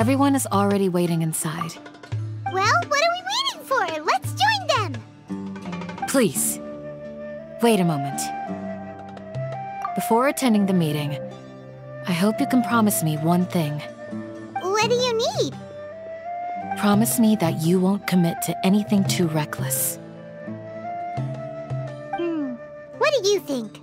Everyone is already waiting inside. Well, what are we waiting for? Let's join them! Please, wait a moment. Before attending the meeting, I hope you can promise me one thing. What do you need? Promise me that you won't commit to anything too reckless. What do you think?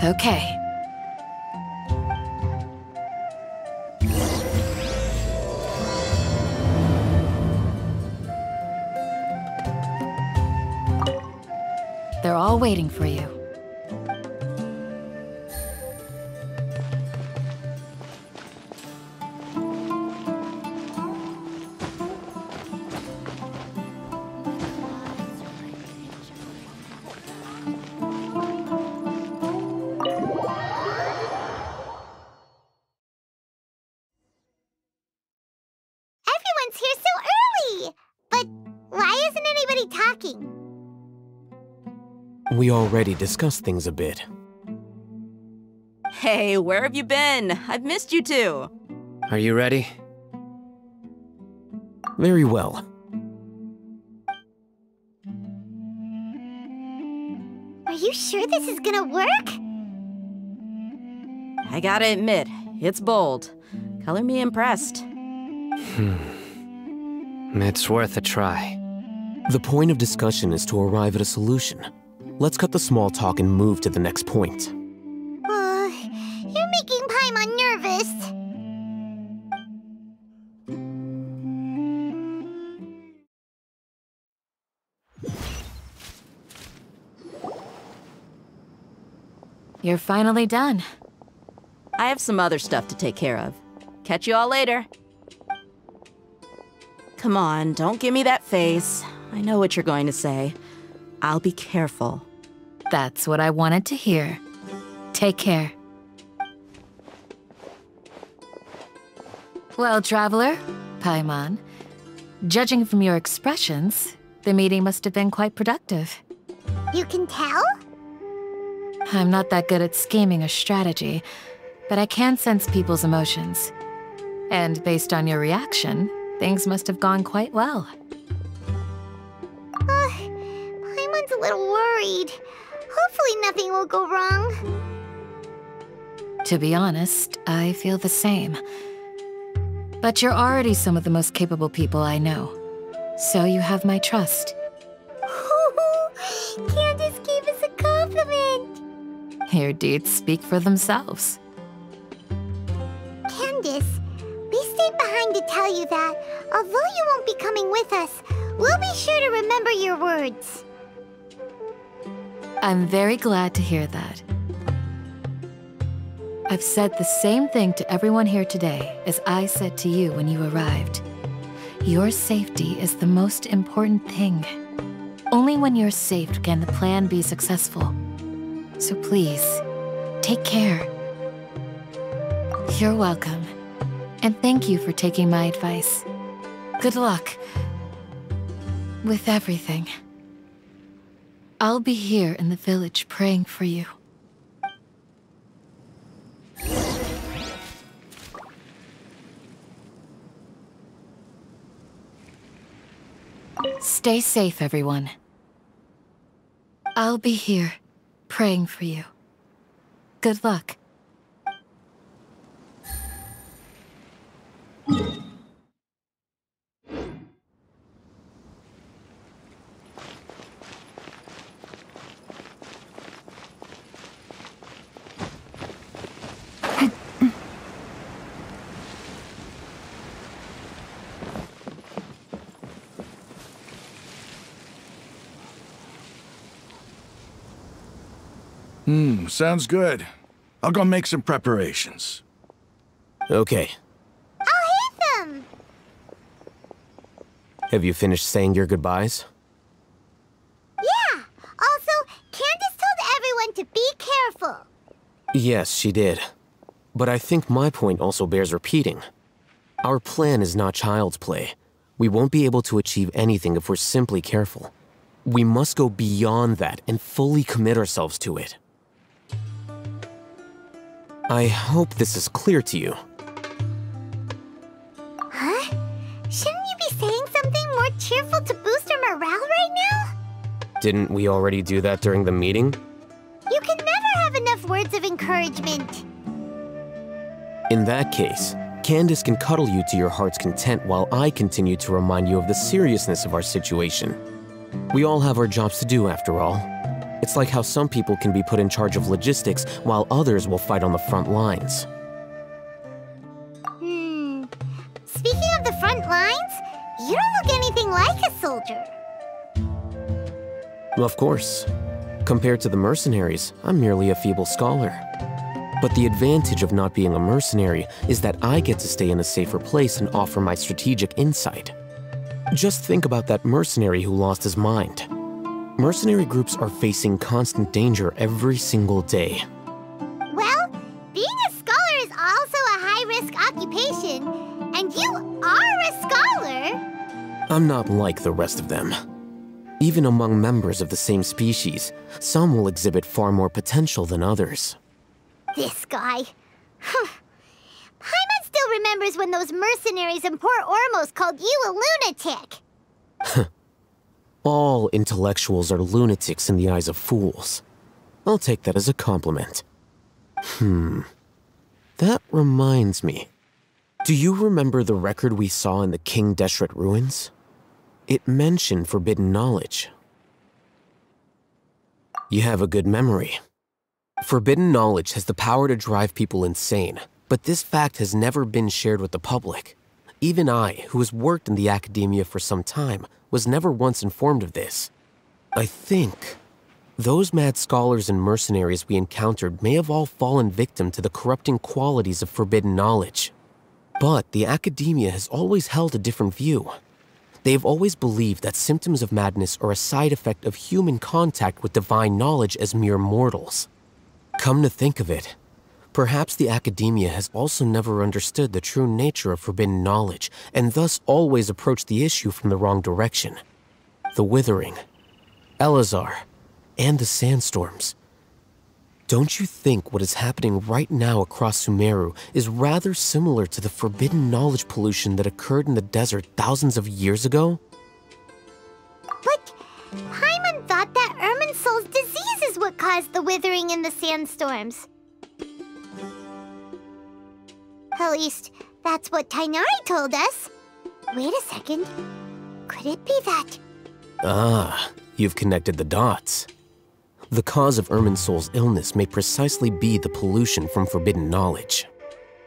Okay. They're all waiting for you. Everyone's here so early! But why isn't anybody talking? We already discussed things a bit. Hey, where have you been? I've missed you too. Are you ready? Very well. Are you sure this is gonna work? I gotta admit, it's bold. Color me impressed. It's worth a try. The point of discussion is to arrive at a solution. Let's cut the small talk and move to the next point. You're making Paimon nervous. You're finally done. I have some other stuff to take care of. Catch you all later. Come on, don't give me that face. I know what you're going to say. I'll be careful. That's what I wanted to hear. Take care. Well, Traveler, Paimon, judging from your expressions, the meeting must have been quite productive. You can tell? I'm not that good at scheming or strategy, but I can sense people's emotions. And based on your reaction, things must have gone quite well. Paimon's a little worried. Hopefully nothing will go wrong. To be honest, I feel the same. But you're already some of the most capable people I know, so you have my trust. Candace gave us a compliment! Your deeds speak for themselves. Candace, we stayed behind to tell you that, although you won't be coming with us, we'll be sure to remember your words. I'm very glad to hear that. I've said the same thing to everyone here today as I said to you when you arrived. Your safety is the most important thing. Only when you're safe can the plan be successful. So please, take care. You're welcome. And thank you for taking my advice. Good luck with everything. I'll be here in the village praying for you. Stay safe, everyone. I'll be here, praying for you. Good luck. Sounds good. I'll go make some preparations. Okay. I'll hit them! Have you finished saying your goodbyes? Yeah! Also, Candace told everyone to be careful. Yes, she did. But I think my point also bears repeating. Our plan is not child's play. We won't be able to achieve anything if we're simply careful. We must go beyond that and fully commit ourselves to it. I hope this is clear to you. Didn't we already do that during the meeting? You can never have enough words of encouragement. In that case, Candace can cuddle you to your heart's content while I continue to remind you of the seriousness of our situation. We all have our jobs to do, after all. It's like how some people can be put in charge of logistics while others will fight on the front lines. Speaking of the front lines, you don't look anything like a soldier. Of course. Compared to the mercenaries, I'm merely a feeble scholar. But the advantage of not being a mercenary is that I get to stay in a safer place and offer my strategic insight. Just think about that mercenary who lost his mind. Mercenary groups are facing constant danger every single day. Well, being a scholar is also a high-risk occupation, and you are a scholar! I'm not like the rest of them. Even among members of the same species, some will exhibit far more potential than others. This guy. Paimon still remembers when those mercenaries in Port Ormos called you a lunatic. All intellectuals are lunatics in the eyes of fools. I'll take that as a compliment. That reminds me. Do you remember the record we saw in the King Deshret ruins? It mentioned forbidden knowledge. You have a good memory. Forbidden knowledge has the power to drive people insane, but this fact has never been shared with the public. Even I, who has worked in the academia for some time, was never once informed of this. I think those mad scholars and mercenaries we encountered may have all fallen victim to the corrupting qualities of forbidden knowledge. But the academia has always held a different view. They have always believed that symptoms of madness are a side effect of human contact with divine knowledge as mere mortals. Come to think of it, perhaps the academia has also never understood the true nature of forbidden knowledge, and thus always approached the issue from the wrong direction. The Withering, Elazar, and the sandstorms. Don't you think what is happening right now across Sumeru is rather similar to the forbidden knowledge pollution that occurred in the desert thousands of years ago? But Paimon thought that Irminsul's disease is what caused the withering in the sandstorms. At least, that's what Tainari told us. Wait a second. Could it be that? Ah, you've connected the dots. The cause of Irminsul's illness may precisely be the pollution from forbidden knowledge.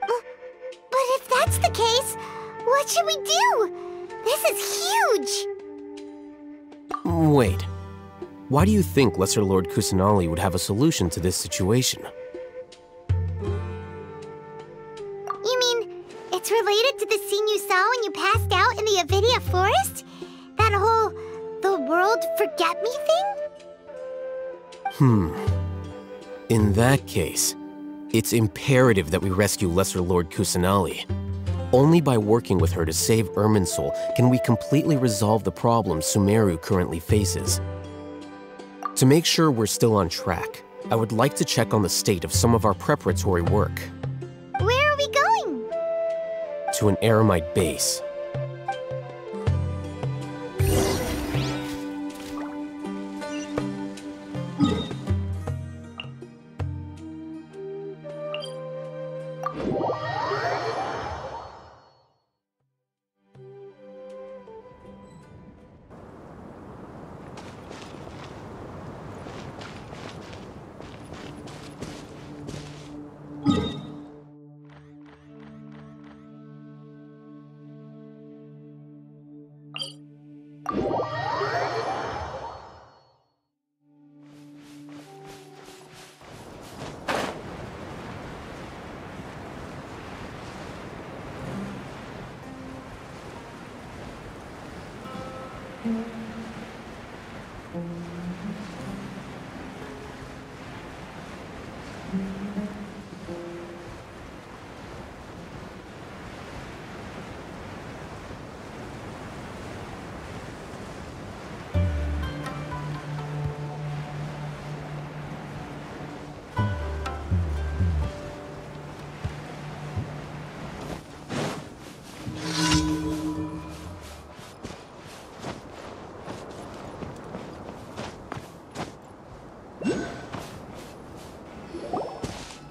But if that's the case, what should we do? This is huge! Wait. Why do you think Lesser Lord Kusanali would have a solution to this situation? You mean, it's related to the scene you saw when you passed out in the Avidia forest? That whole, the world forget me thing? In that case, it's imperative that we rescue Lesser Lord Kusanali. Only by working with her to save Irminsul can we completely resolve the problems Sumeru currently faces. To make sure we're still on track, I would like to check on the state of some of our preparatory work. Where are we going? To an Eremite base.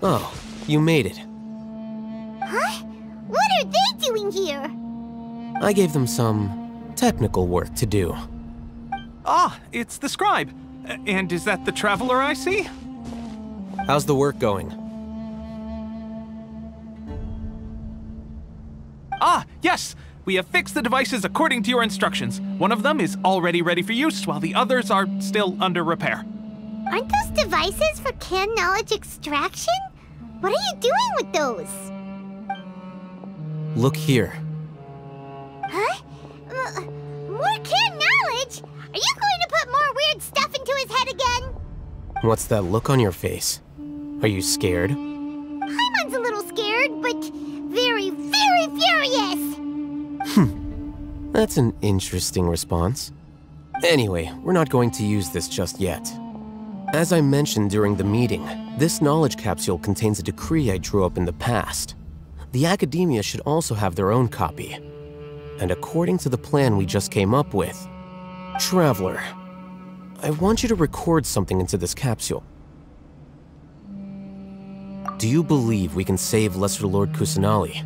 Oh, you made it. Huh? What are they doing here? I gave them some technical work to do. Ah, it's the scribe. And is that the traveler I see? How's the work going? Ah, yes! We have fixed the devices according to your instructions. One of them is already ready for use, while the others are still under repair. Aren't those devices for canned knowledge extraction? What are you doing with those? Look here. Huh? More canned knowledge? Are you going to put more weird stuff into his head again? What's that look on your face? Are you scared? Paimon's a little scared, but very, very furious! That's an interesting response. Anyway, we're not going to use this just yet. As I mentioned during the meeting, this knowledge capsule contains a decree I drew up in the past. The academia should also have their own copy. And according to the plan we just came up with, Traveler, I want you to record something into this capsule. Do you believe we can save Lesser Lord Kusanali?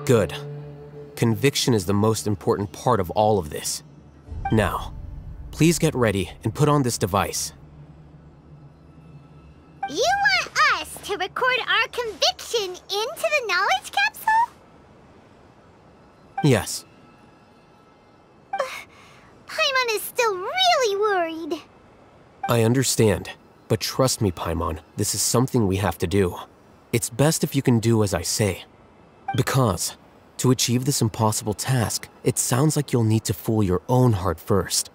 Good. Conviction is the most important part of all of this. Now, please get ready and put on this device. You want us to record our conviction into the knowledge capsule? Yes. Paimon is still really worried. I understand, but trust me, Paimon, this is something we have to do. It's best if you can do as I say. Because, to achieve this impossible task, it sounds like you'll need to fool your own heart first.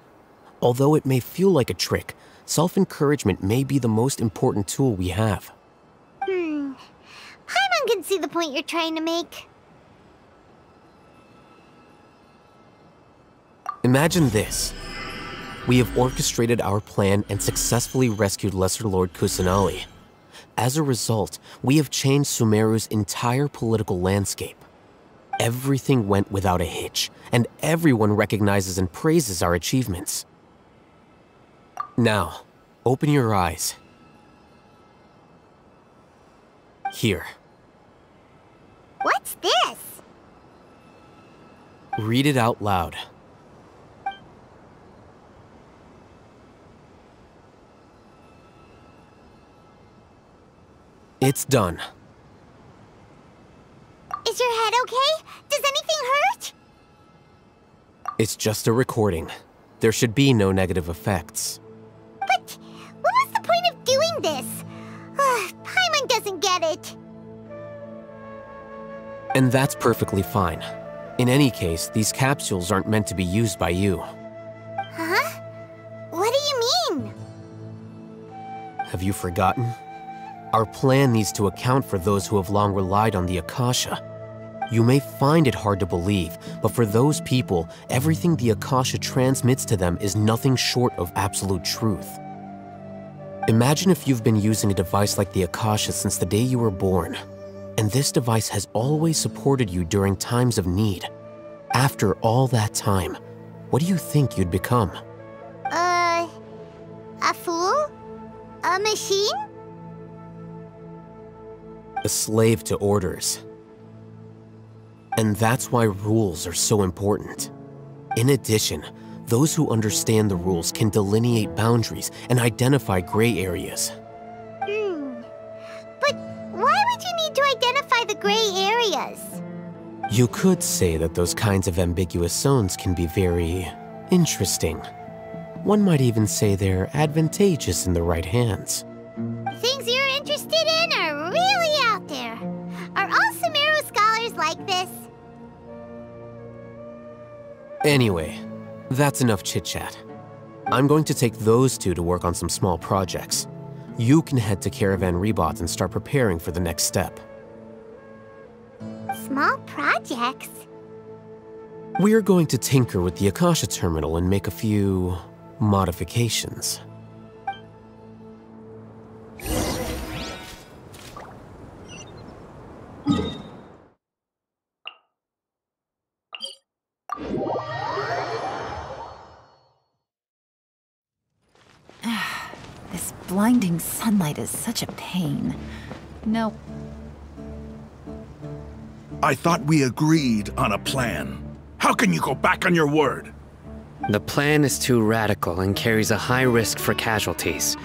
Although it may feel like a trick, self-encouragement may be the most important tool we have. Paimon can see the point you're trying to make. Imagine this. We have orchestrated our plan and successfully rescued Lesser Lord Kusanali. As a result, we have changed Sumeru's entire political landscape. Everything went without a hitch, and everyone recognizes and praises our achievements. Now, open your eyes. Here. What's this? Read it out loud. It's done. Is your head okay? Does anything hurt? It's just a recording. There should be no negative effects. But what was the point of doing this? Paimon doesn't get it. And that's perfectly fine. In any case, these capsules aren't meant to be used by you. Huh? What do you mean? Have you forgotten? Our plan needs to account for those who have long relied on the Akasha. You may find it hard to believe, but for those people, everything the Akasha transmits to them is nothing short of absolute truth. Imagine if you've been using a device like the Akasha since the day you were born, and this device has always supported you during times of need. After all that time, what do you think you'd become? A fool? A machine? A slave to orders. And that's why rules are so important. In addition, those who understand the rules can delineate boundaries and identify gray areas. But why would you need to identify the gray areas? You could say that those kinds of ambiguous zones can be very interesting. One might even say they're advantageous in the right hands. Things you're interested in are really out there. Are all Sumeru scholars like this? Anyway, that's enough chit-chat. I'm going to take those two to work on some small projects. You can head to Caravan Rebot and start preparing for the next step. Small projects? We're going to tinker with the Akasha terminal and make a few modifications. This blinding sunlight is such a pain. No. I thought we agreed on a plan. How can you go back on your word? The plan is too radical and carries a high risk for casualties.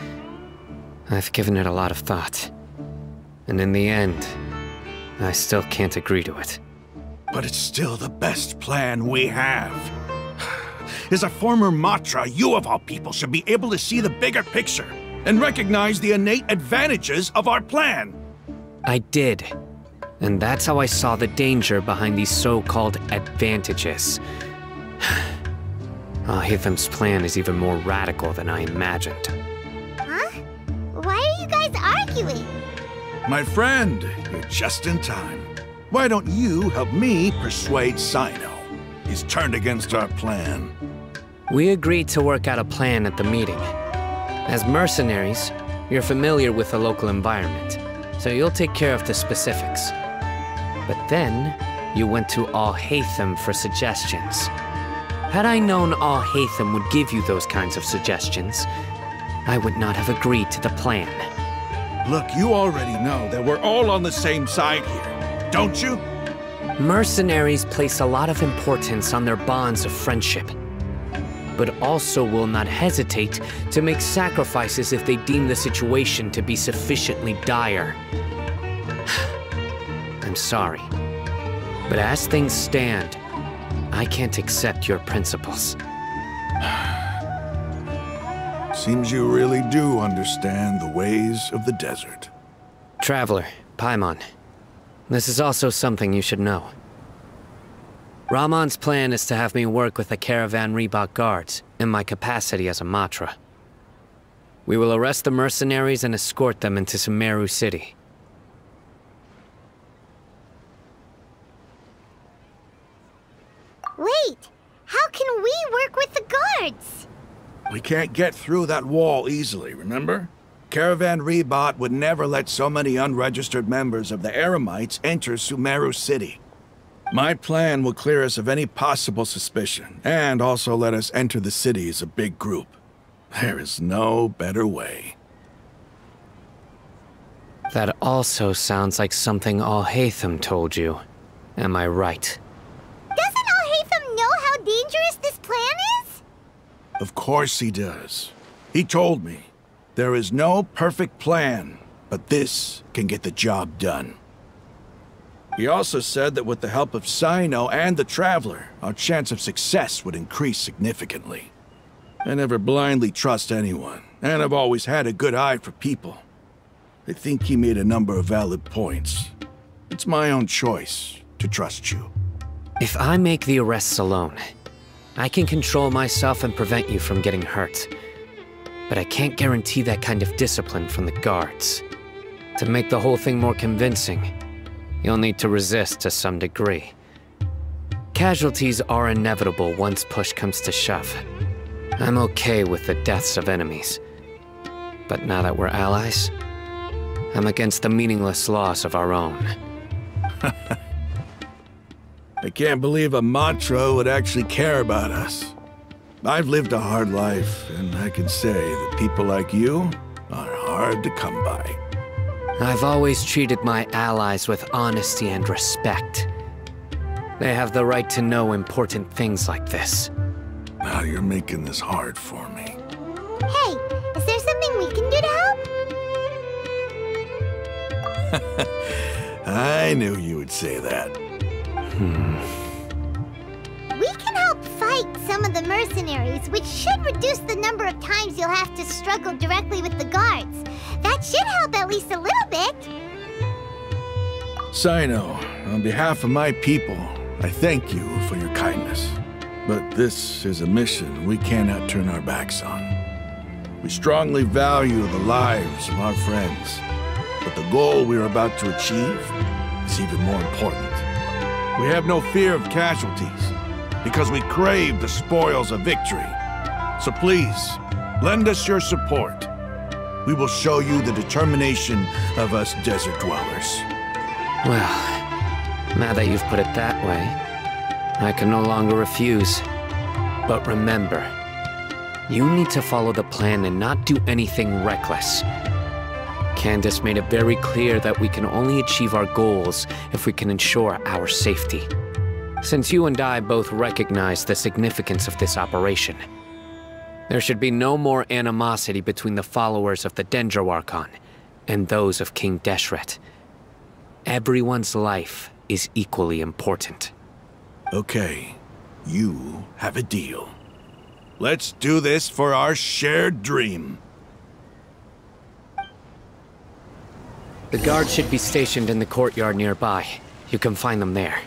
I've given it a lot of thought. And in the end, I still can't agree to it. But it's still the best plan we have. As a former Matra, you of all people should be able to see the bigger picture and recognize the innate advantages of our plan. I did. And that's how I saw the danger behind these so-called advantages. Alhaitham's plan is even more radical than I imagined. Huh? Why are you guys arguing? My friend, you're just in time. Why don't you help me persuade Sino? He's turned against our plan. We agreed to work out a plan at the meeting. As mercenaries, you're familiar with the local environment, so you'll take care of the specifics. But then, you went to Alhaitham for suggestions. Had I known Alhaitham would give you those kinds of suggestions, I would not have agreed to the plan. Look, you already know that we're all on the same side here, don't you? Mercenaries place a lot of importance on their bonds of friendship, but also will not hesitate to make sacrifices if they deem the situation to be sufficiently dire. I'm sorry, but as things stand, I can't accept your principles. Seems you really do understand the ways of the desert. Traveler, Paimon, this is also something you should know. Ramon's plan is to have me work with the Caravan Reebok guards in my capacity as a Matra. We will arrest the mercenaries and escort them into Sumeru City. Wait, how can we work with the guards? We can't get through that wall easily, remember? Caravan Reebok would never let so many unregistered members of the Eremites enter Sumeru City. My plan will clear us of any possible suspicion, and also let us enter the city as a big group. There is no better way. That also sounds like something Alhaitham told you. Am I right? Doesn't Alhaitham know how dangerous this plan is? Of course he does. He told me, there is no perfect plan, but this can get the job done. He also said that with the help of Sino and the Traveler, our chance of success would increase significantly. I never blindly trust anyone, and I've always had a good eye for people. I think he made a number of valid points. It's my own choice to trust you. If I make the arrests alone, I can control myself and prevent you from getting hurt. But I can't guarantee that kind of discipline from the guards. To make the whole thing more convincing, you'll need to resist to some degree. Casualties are inevitable once push comes to shove. I'm okay with the deaths of enemies. But now that we're allies, I'm against the meaningless loss of our own. I can't believe a Matra would actually care about us. I've lived a hard life, and I can say that people like you are hard to come by. I've always treated my allies with honesty and respect. They have the right to know important things like this. Now you're making this hard for me. Hey, is there something we can do to help? I knew you would say that. We can help fight some of the mercenaries, which should reduce the number of times you'll have to struggle directly with the guards. That should help at least a little bit. Sino, on behalf of my people, I thank you for your kindness. But this is a mission we cannot turn our backs on. We strongly value the lives of our friends, but the goal we are about to achieve is even more important. We have no fear of casualties, because we crave the spoils of victory. So please, lend us your support. We will show you the determination of us desert dwellers. Well, now that you've put it that way, I can no longer refuse. But remember, You need to follow the plan and not do anything reckless. Candace made it very clear that we can only achieve our goals if we can ensure our safety. Since you and I both recognize the significance of this operation, there should be no more animosity between the followers of the Dendroarchon and those of King Deshret. Everyone's life is equally important. Okay, you have a deal. Let's do this for our shared dream. The guards should be stationed in the courtyard nearby. You can find them there.